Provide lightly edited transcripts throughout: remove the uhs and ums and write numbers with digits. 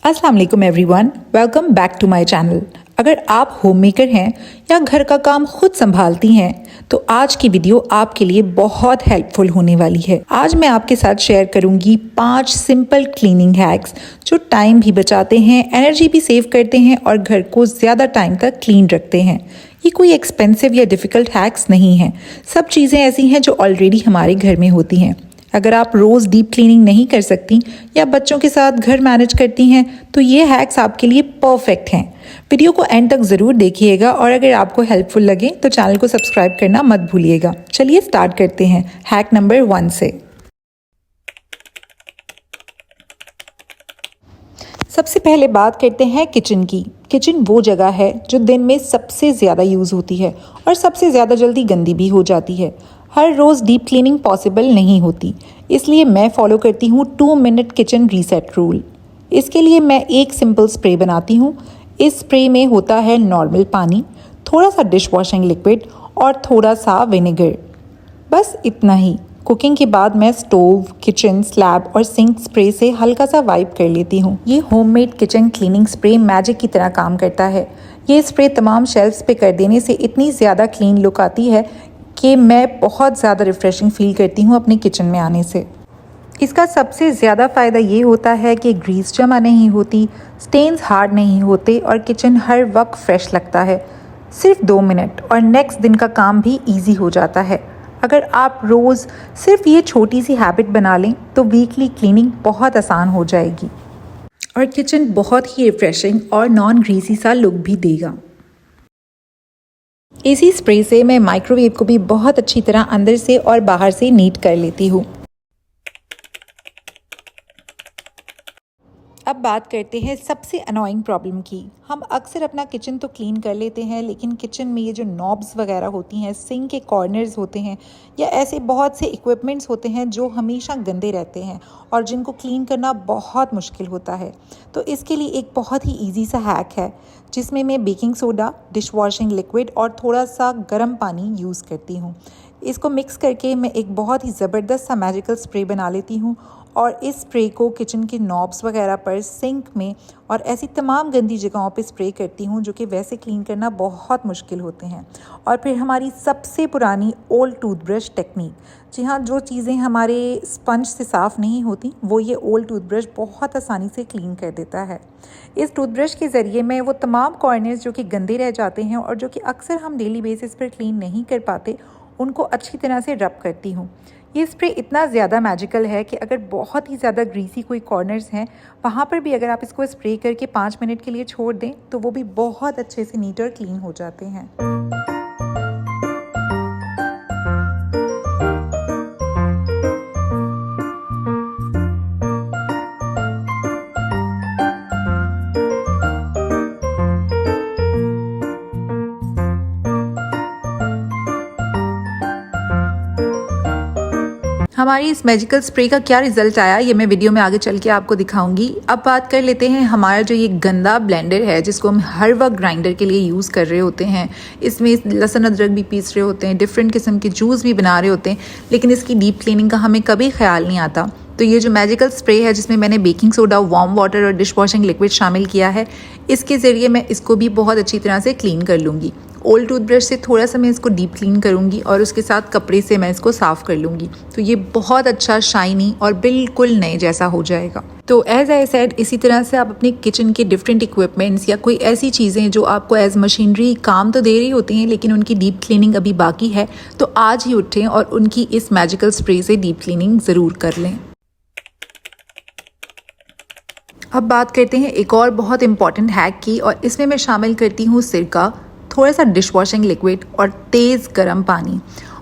अस्सलाम वालेकुम everyone, welcome back to my channel. अगर आप होम मेकर हैं या घर का काम खुद संभालती हैं तो आज की वीडियो आपके लिए बहुत हेल्पफुल होने वाली है। आज मैं आपके साथ शेयर करूंगी 5 सिंपल क्लीनिंग हैक्स जो टाइम भी बचाते हैं, एनर्जी भी सेव करते हैं और घर को ज़्यादा टाइम तक क्लीन रखते हैं। ये कोई एक्सपेंसिव या डिफ़िकल्ट हैक्स नहीं हैं, सब चीज़ें ऐसी हैं जो ऑलरेडी हमारे घर में होती हैं। अगर आप रोज़ डीप क्लीनिंग नहीं कर सकती या बच्चों के साथ घर मैनेज करती हैं तो ये हैक्स आपके लिए परफेक्ट हैं। वीडियो को एंड तक ज़रूर देखिएगा और अगर आपको हेल्पफुल लगे तो चैनल को सब्सक्राइब करना मत भूलिएगा। चलिए स्टार्ट करते हैं हैक नंबर 1 से। सबसे पहले बात करते हैं किचन की। किचन वो जगह है जो दिन में सबसे ज़्यादा यूज़ होती है और सबसे ज़्यादा जल्दी गंदी भी हो जाती है। हर रोज़ डीप क्लीनिंग पॉसिबल नहीं होती, इसलिए मैं फॉलो करती हूँ 2 मिनट किचन रीसेट रूल। इसके लिए मैं एक सिंपल स्प्रे बनाती हूँ। इस स्प्रे में होता है नॉर्मल पानी, थोड़ा सा डिश वॉशिंग लिक्विड और थोड़ा सा विनेगर, बस इतना ही। कुकिंग के बाद मैं स्टोव, किचन, स्लैब और सिंक स्प्रे से हल्का सा वाइप कर लेती हूँ। ये homemade kitchen cleaning spray magic की तरह काम करता है। ये स्प्रे तमाम शेल्फ्स पे कर देने से इतनी ज़्यादा क्लीन लुक आती है कि मैं बहुत ज़्यादा रिफ़्रेशिंग फ़ील करती हूँ अपने किचन में आने से। इसका सबसे ज़्यादा फ़ायदा ये होता है कि ग्रीस जमा नहीं होती, स्टेन्स हार्ड नहीं होते और किचन हर वक्त फ्रेश लगता है। सिर्फ 2 मिनट और नेक्स्ट दिन का काम भी ईजी हो जाता है। अगर आप रोज़ सिर्फ ये छोटी सी हैबिट बना लें तो वीकली क्लीनिंग बहुत आसान हो जाएगी और किचन बहुत ही रिफ़्रेशिंग और नॉन ग्रीसी सा लुक भी देगा। इसी स्प्रे से मैं माइक्रोवेव को भी बहुत अच्छी तरह अंदर से और बाहर से नीट कर लेती हूँ। अब बात करते हैं सबसे अनोइंग प्रॉब्लम की। हम अक्सर अपना किचन तो क्लीन कर लेते हैं, लेकिन किचन में ये जो नॉब्स वगैरह होती हैं, सिंक के कॉर्नर्स होते हैं या ऐसे बहुत से इक्विपमेंट्स होते हैं जो हमेशा गंदे रहते हैं और जिनको क्लीन करना बहुत मुश्किल होता है। तो इसके लिए एक बहुत ही ईजी सा हैक है जिसमें मैं baking soda, dish washing liquid और थोड़ा सा गर्म पानी यूज़ करती हूँ। इसको मिक्स करके मैं एक बहुत ही ज़बरदस्त सा मैजिकल स्प्रे बना लेती हूँ और इस स्प्रे को किचन के नॉब्स वगैरह पर, सिंक में और ऐसी तमाम गंदी जगहों पे स्प्रे करती हूँ जो कि वैसे क्लीन करना बहुत मुश्किल होते हैं। और फिर हमारी सबसे पुरानी ओल्ड टूथब्रश टेक्निक, जी हाँ, जो चीज़ें हमारे स्पंज से साफ़ नहीं होती वो ये ओल्ड टूथब्रश बहुत आसानी से क्लीन कर देता है। इस टूथब्रश के ज़रिए मैं वो तमाम कॉर्नर्स जो कि गंदे रह जाते हैं और जो कि अक्सर हम डेली बेसिस पर क्लीन नहीं कर पाते, उनको अच्छी तरह से रब करती हूँ। ये स्प्रे इतना ज़्यादा मैजिकल है कि अगर बहुत ही ज़्यादा ग्रीसी कोई कॉर्नर्स हैं वहाँ पर भी अगर आप इसको स्प्रे करके 5 मिनट के लिए छोड़ दें तो वो भी बहुत अच्छे से नीट और क्लीन हो जाते हैं। हमारी इस मैजिकल स्प्रे का क्या रिजल्ट आया ये मैं वीडियो में आगे चल के आपको दिखाऊंगी। अब बात कर लेते हैं हमारा जो ये गंदा ब्लेंडर है जिसको हम हर वक्त ग्राइंडर के लिए यूज़ कर रहे होते हैं। इसमें लहसुन अदरक भी पीस रहे होते हैं, डिफरेंट किस्म के जूस भी बना रहे होते हैं, लेकिन इसकी डीप क्लीनिंग का हमें कभी ख्याल नहीं आता। तो ये जो मैजिकल स्प्रे है जिसमें मैंने बेकिंग सोडा, वार्म वाटर और डिश वॉशिंग लिक्विड शामिल किया है, इसके ज़रिए मैं इसको भी बहुत अच्छी तरह से क्लीन कर लूँगी। ओल्ड टूथब्रश से थोड़ा सा मैं इसको डीप क्लीन करूँगी और उसके साथ कपड़े से मैं इसको साफ़ कर लूँगी तो ये बहुत अच्छा शाइनी और बिल्कुल नए जैसा हो जाएगा। तो एज आई सेड, इसी तरह से आप अपने किचन के डिफरेंट इक्विपमेंट्स या कोई ऐसी चीज़ें जो आपको एज मशीनरी काम तो दे रही होती हैं लेकिन उनकी डीप क्लीनिंग अभी बाकी है, तो आज ही उठें और उनकी इस मैजिकल स्प्रे से डीप क्लीनिंग ज़रूर कर लें। अब बात करते हैं एक और बहुत इंपॉर्टेंट हैक की और इसमें मैं शामिल करती हूँ सिरका, थोड़ा सा डिश वॉशिंग लिक्विड और तेज़ गर्म पानी।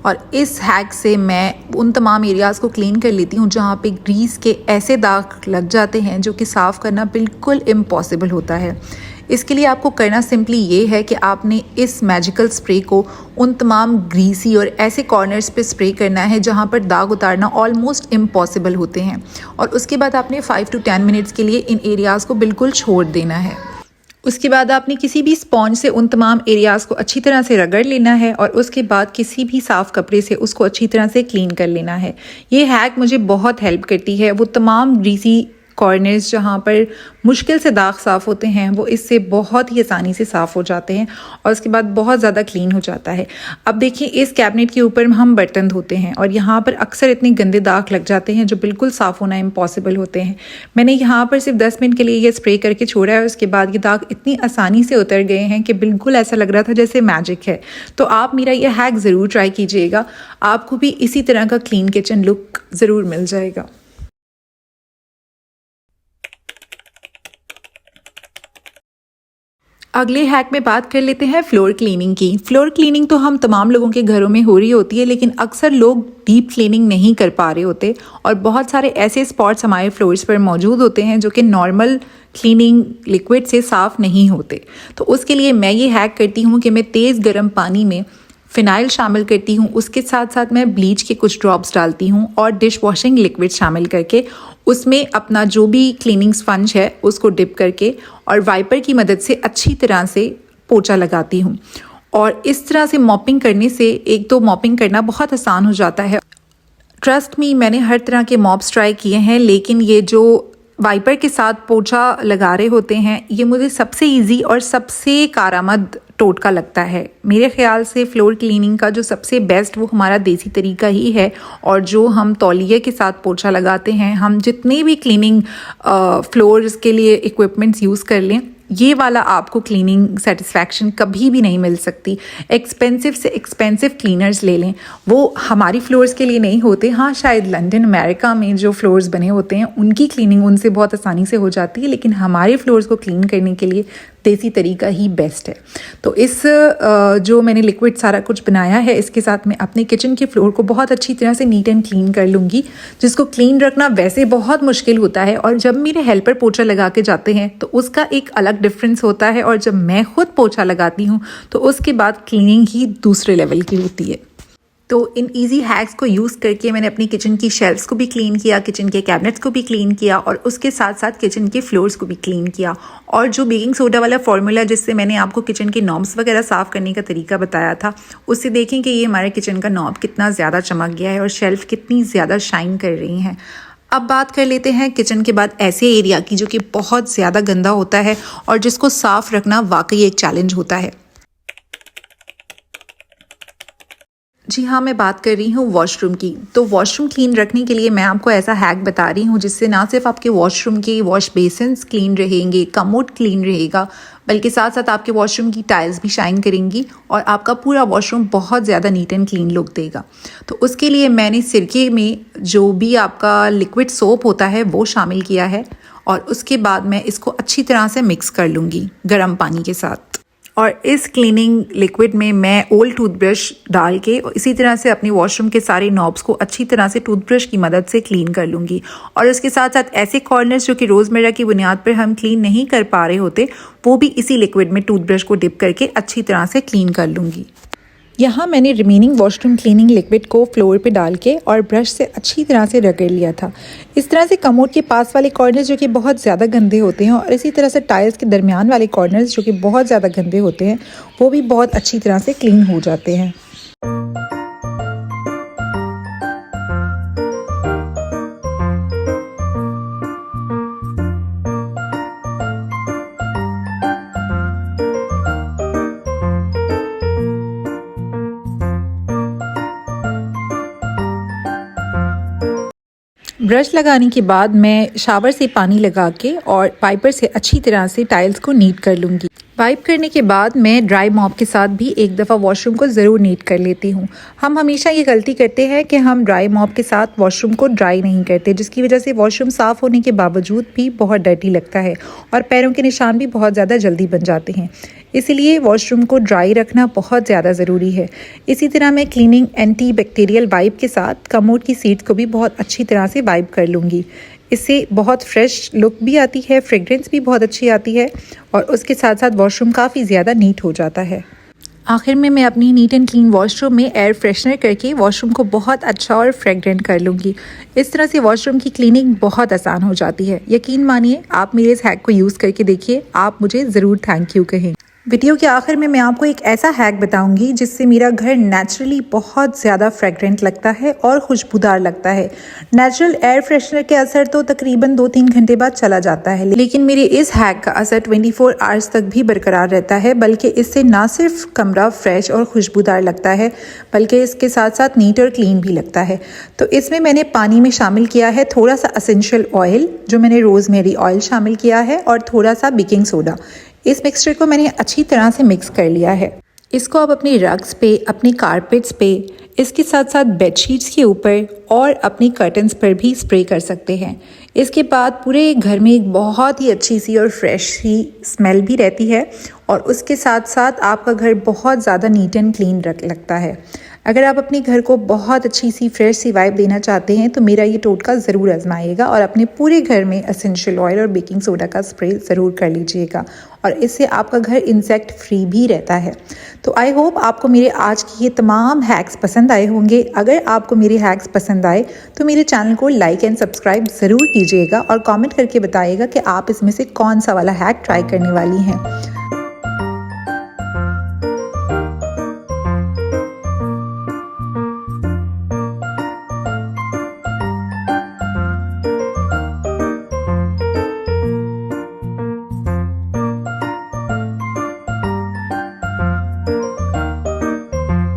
और इस हैक से मैं उन तमाम एरियाज़ को क्लीन कर लेती हूँ जहाँ पे ग्रीस के ऐसे दाग लग जाते हैं जो कि साफ़ करना बिल्कुल इम्पॉसिबल होता है। इसके लिए आपको करना सिंपली ये है कि आपने इस मैजिकल स्प्रे को उन तमाम ग्रीसी और ऐसे कॉर्नर्स पे स्प्रे करना है जहाँ पर दाग उतारना ऑलमोस्ट इम्पॉसिबल होते हैं और उसके बाद आपने 5 to 10 मिनट्स के लिए इन एरियाज़ को बिल्कुल छोड़ देना है। उसके बाद आपने किसी भी स्पॉन्ज से उन तमाम एरियाज़ को अच्छी तरह से रगड़ लेना है और उसके बाद किसी भी साफ़ कपड़े से उसको अच्छी तरह से क्लीन कर लेना है। ये हैक मुझे बहुत हेल्प करती है वो तमाम ग्रीसी कॉर्नर्स जहाँ पर मुश्किल से दाग साफ़ होते हैं वो इससे बहुत ही आसानी से साफ़ हो जाते हैं और उसके बाद बहुत ज़्यादा क्लीन हो जाता है। अब देखिए इस कैबिनेट के ऊपर हम बर्तन धोते हैं और यहाँ पर अक्सर इतने गंदे दाग लग जाते हैं जो बिल्कुल साफ़ होना इम्पॉसिबल होते हैं। मैंने यहाँ पर सिर्फ 10 मिनट के लिए ये स्प्रे करके छोड़ा है, उसके बाद ये दाग इतनी आसानी से उतर गए हैं कि बिल्कुल ऐसा लग रहा था जैसे मैजिक है। तो आप मेरा ये हैक ज़रूर ट्राई कीजिएगा, आपको भी इसी तरह का क्लीन किचन लुक ज़रूर मिल जाएगा। अगले हैक में बात कर लेते हैं फ्लोर क्लीनिंग की। फ्लोर क्लीनिंग तो हम तमाम लोगों के घरों में हो रही होती है, लेकिन अक्सर लोग डीप क्लीनिंग नहीं कर पा रहे होते और बहुत सारे ऐसे स्पॉट्स हमारे फ्लोर्स पर मौजूद होते हैं जो कि नॉर्मल क्लीनिंग लिक्विड से साफ़ नहीं होते। तो उसके लिए मैं ये हैक करती हूँ कि मैं तेज़ गर्म पानी में फ़िनाइल शामिल करती हूँ, उसके साथ साथ मैं ब्लीच के कुछ ड्रॉप्स डालती हूँ और डिश वॉशिंग लिक्विड शामिल करके उसमें अपना जो भी क्लीनिंग स्पंज है उसको डिप करके और वाइपर की मदद से अच्छी तरह से पोंछा लगाती हूँ। और इस तरह से मॉपिंग करने से एक तो मॉपिंग करना बहुत आसान हो जाता है। ट्रस्ट मी, मैंने हर तरह के मॉप्स ट्राई किए हैं, लेकिन ये जो वाइपर के साथ पोंछा लगा रहे होते हैं ये मुझे सबसे इजी और सबसे कारआमद टोटका लगता है। मेरे ख्याल से फ्लोर क्लीनिंग का जो सबसे बेस्ट वो हमारा देसी तरीका ही है और जो हम तौलिए के साथ पोंछा लगाते हैं, हम जितने भी क्लीनिंग फ्लोर्स के लिए इक्विपमेंट्स यूज़ कर लें, ये वाला आपको क्लीनिंग सेटिस्फैक्शन कभी भी नहीं मिल सकती। एक्सपेंसिव से एक्सपेंसिव क्लीनर्स ले लें, वो हमारी फ्लोर्स के लिए नहीं होते। हाँ, शायद लंदन अमेरिका में जो फ्लोर्स बने होते हैं उनकी क्लीनिंग उनसे बहुत आसानी से हो जाती है, लेकिन हमारे फ्लोर्स को क्लीन करने के लिए देसी तरीका ही बेस्ट है। तो इस जो मैंने लिक्विड सारा कुछ बनाया है इसके साथ मैं अपने किचन के फ्लोर को बहुत अच्छी तरह से नीट एंड क्लीन कर लूँगी, जिसको क्लीन रखना वैसे बहुत मुश्किल होता है और जब मेरे हेल्पर पोंछा लगा के जाते हैं तो उसका एक अलग डिफरेंस होता है और जब मैं खुद पोंछा लगाती हूँ तो उसके बाद क्लीनिंग ही दूसरे लेवल की होती है। तो इन इजी हैक्स को यूज़ करके मैंने अपनी किचन की शेल्फ्स को भी क्लीन किया, किचन के कैबिनेट्स को भी क्लीन किया और उसके साथ साथ किचन के फ्लोर्स को भी क्लीन किया। और जो बेकिंग सोडा वाला फार्मूला जिससे मैंने आपको किचन के नॉब्स वगैरह साफ़ करने का तरीका बताया था, उससे देखें कि ये हमारे किचन का नॉब कितना ज़्यादा चमक गया है और शेल्फ कितनी ज़्यादा शाइन कर रही हैं। अब बात कर लेते हैं किचन के बाद ऐसे एरिया की जो कि बहुत ज़्यादा गंदा होता है और जिसको साफ़ रखना वाकई एक चैलेंज होता है। जी हाँ, मैं बात कर रही हूँ वॉशरूम की। तो वॉशरूम क्लीन रखने के लिए मैं आपको ऐसा हैक बता रही हूँ जिससे ना सिर्फ आपके वॉशरूम के वॉश बेसिन्स क्लीन रहेंगे, कमोड क्लीन रहेगा, बल्कि साथ साथ आपके वॉशरूम की टाइल्स भी शाइन करेंगी और आपका पूरा वॉशरूम बहुत ज़्यादा नीट एंड क्लीन लुक देगा। तो उसके लिए मैंने सिरके में जो भी आपका लिक्विड सोप होता है वो शामिल किया है और उसके बाद मैं इसको अच्छी तरह से मिक्स कर लूँगी गर्म पानी के साथ। और इस क्लीनिंग लिक्विड में मैं ओल्ड टूथब्रश डाल के इसी तरह से अपनी वॉशरूम के सारे नॉब्स को अच्छी तरह से टूथब्रश की मदद से क्लीन कर लूँगी। और उसके साथ साथ ऐसे कॉर्नर्स जो कि रोज़मर्रा की बुनियाद पर हम क्लीन नहीं कर पा रहे होते, वो भी इसी लिक्विड में टूथब्रश को डिप करके अच्छी तरह से क्लीन कर लूँगी। यहाँ मैंने रिमेनिंग वॉशरूम क्लीनिंग लिक्विड को फ्लोर पे डाल के और ब्रश से अच्छी तरह से रगड़ लिया था। इस तरह से कमोड के पास वाले कॉर्नर्स जो कि बहुत ज़्यादा गंदे होते हैं और इसी तरह से टाइल्स के दरमियान वाले कॉर्नर्स जो कि बहुत ज़्यादा गंदे होते हैं वो भी बहुत अच्छी तरह से क्लीन हो जाते हैं। ब्रश लगाने के बाद मैं शावर से पानी लगा के और वाइपर से अच्छी तरह से टाइल्स को नीट कर लूँगी। वाइप करने के बाद मैं ड्राई मॉप के साथ भी एक दफ़ा वॉशरूम को ज़रूर नीट कर लेती हूँ। हम हमेशा ये गलती करते हैं कि हम ड्राई मॉप के साथ वॉशरूम को ड्राई नहीं करते, जिसकी वजह से वॉशरूम साफ़ होने के बावजूद भी बहुत डर्टी लगता है और पैरों के निशान भी बहुत ज़्यादा जल्दी बन जाते हैं। इसलिए वॉशरूम को ड्राई रखना बहुत ज़्यादा ज़रूरी है। इसी तरह मैं क्लीनिंग एंटी बैक्टीरियल वाइप के साथ कमोड की सीट्स को भी बहुत अच्छी तरह से वाइप कर लूँगी। इससे बहुत फ्रेश लुक भी आती है, फ्रेग्रेंस भी बहुत अच्छी आती है और उसके साथ साथ वॉशरूम काफ़ी ज़्यादा नीट हो जाता है। आखिर में मैं अपनी नीट एंड क्लीन वॉशरूम में एयर फ्रेशनर करके वॉशरूम को बहुत अच्छा और फ्रेग्रेंट कर लूँगी। इस तरह से वॉशरूम की क्लीनिंग बहुत आसान हो जाती है। यकीन मानिए, आप मेरे इस हैक को यूज़ करके देखिए, आप मुझे ज़रूर थैंक यू कहें। वीडियो के आखिर में मैं आपको एक ऐसा हैक बताऊंगी जिससे मेरा घर नेचुरली बहुत ज़्यादा फ्रेग्रेंट लगता है और खुशबूदार लगता है। नेचुरल एयर फ्रेशनर के असर तो तकरीबन 2-3 घंटे बाद चला जाता है, लेकिन मेरे इस हैक का असर 24 आवर्स तक भी बरकरार रहता है। बल्कि इससे ना सिर्फ कमरा फ्रेश और खुशबूदार लगता है, बल्कि इसके साथ साथ नीट और क्लीन भी लगता है। तो इसमें मैंने पानी में शामिल किया है थोड़ा सा एसेंशियल ऑयल, जो मैंने रोज़मेरी ऑयल शामिल किया है, और थोड़ा सा बेकिंग सोडा। इस मिक्सचर को मैंने अच्छी तरह से मिक्स कर लिया है। इसको आप अपनी रग्स पे, अपनी कारपेट्स पे, इसके साथ साथ बेडशीट्स के ऊपर और अपनी कर्टन्स पर भी स्प्रे कर सकते हैं। इसके बाद पूरे घर में एक बहुत ही अच्छी सी और फ्रेश सी स्मेल भी रहती है, और उसके साथ साथ आपका घर बहुत ज़्यादा नीट एंड क्लीन लगता है। अगर आप अपने घर को बहुत अच्छी सी फ्रेश सी वाइब देना चाहते हैं तो मेरा ये टोटका ज़रूर आजमाइएगा और अपने पूरे घर में एसेंशियल ऑयल और बेकिंग सोडा का स्प्रे ज़रूर कर लीजिएगा, और इससे आपका घर इंसेक्ट फ्री भी रहता है। तो आई होप आपको मेरे आज की ये तमाम हैक्स पसंद आए होंगे। अगर आपको मेरे हैक्स पसंद आए तो मेरे चैनल को लाइक एंड सब्सक्राइब ज़रूर कीजिएगा और कमेंट करके बताइएगा कि आप इसमें से कौन सा वाला हैक ट्राई करने वाली हैं।